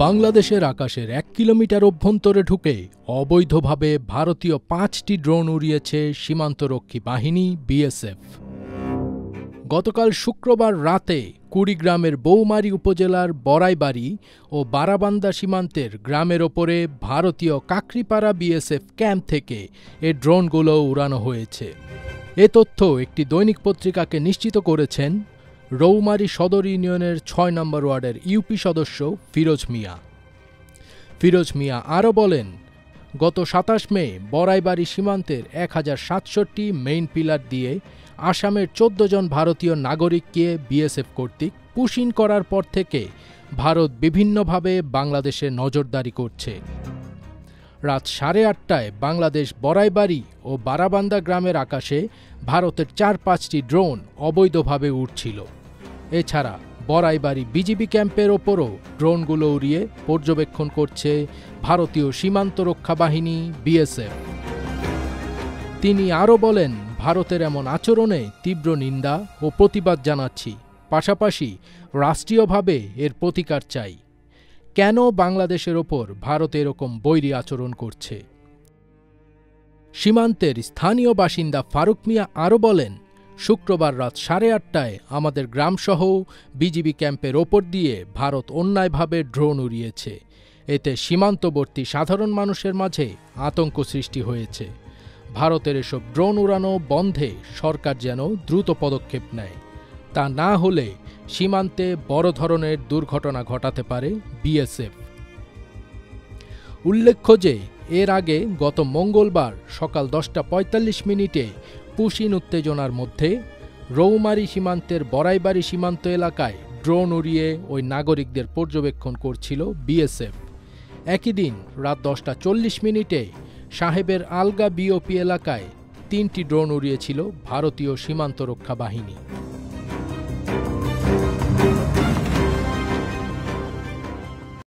বাংলাদেশের আকাশের 1 কিলোমিটার অভ্যন্তরে ঢুকে অবৈধভাবে ভারতীয় 5টি ড্রোন উড়িয়েছে সীমান্তরক্ষী বাহিনী বিএসএফ। গতকাল শুক্রবার রাতে কুড়িগ্রামের বৌমারী উপজেলার বড়াইবাড়ি ও বারাবান্দা সীমান্তের গ্রামের ওপরে ভারতীয় কাকরিপাড়া বিএসএফ ক্যাম্প থেকে এ ড্রোনগুলো উড়ানো হয়েছে। এ তথ্য একটি দৈনিক পত্রিকাকে নিশ্চিত করেছেন রৌমারী সদর ইউনিয়নের ৬ নম্বর ওয়ার্ডের ইউপি সদস্য ফিরোজ মিয়া। ফিরোজ মিয়া আরও বলেন, গত ২৭ মে বড়াইবাড়ি সীমান্তের ১,০৬৭টি মেইন পিলার দিয়ে আসামের ১৪ জন ভারতীয় নাগরিককে বিএসএফ কর্তৃক পুশিং করার পর থেকে ভারত বিভিন্নভাবে বাংলাদেশে নজরদারি করছে। রাত ৮:৩০টায় বাংলাদেশ বড়াইবাড়ি ও বারাবান্দা গ্রামের আকাশে ভারতের ৪-৫টি ড্রোন অবৈধভাবে উড়ছিল। এছাড়া বড়াইবাড়ি বিজিবি ক্যাম্পের ওপরও ড্রোনগুলো উড়িয়ে পর্যবেক্ষণ করছে ভারতীয় সীমান্ত রক্ষা বাহিনী বিএসএফ। তিনি আরও বলেন, ভারতের এমন আচরণে তীব্র নিন্দা ও প্রতিবাদ জানাচ্ছি, পাশাপাশি রাষ্ট্রীয়ভাবে এর প্রতিকার চাই। কেন বাংলাদেশের ওপর ভারত এরকম বৈরী আচরণ করছে? সীমান্তের স্থানীয় বাসিন্দা ফারুক মিয়া আরও বলেন, শুক্রবার রাত ৮:৩০টায় আমাদের গ্রামসহ বিজিবি ক্যাম্পের ওপর দিয়ে ভারত অন্যায়ভাবে ড্রোন উড়িয়েছে। এতে সীমান্তবর্তী সাধারণ মানুষের মাঝে আতঙ্ক সৃষ্টি হয়েছে। ভারতের এসব ড্রোন উড়ানো বন্ধে সরকার যেন দ্রুত পদক্ষেপ নেয়। তা না হলে সীমান্তে বড় ধরনের দুর্ঘটনা ঘটাতে পারে বিএসএফ। উল্লেখ্য যে এর আগে গত মঙ্গলবার সকাল ১০:৪৫ পুশিং উত্তেজনার মধ্যে রৌমারী সীমান্তের বড়াইবাড়ি সীমান্ত এলাকায় ড্রোন উড়িয়ে ওই নাগরিকদের পর্যবেক্ষণ করছিল বিএসএফ। একই দিন রাত ১০:৪০ সাহেবের আলগা বিওপি এলাকায় ৩টি ড্রোন উড়িয়েছিল ভারতীয় সীমান্ত রক্ষা বাহিনী।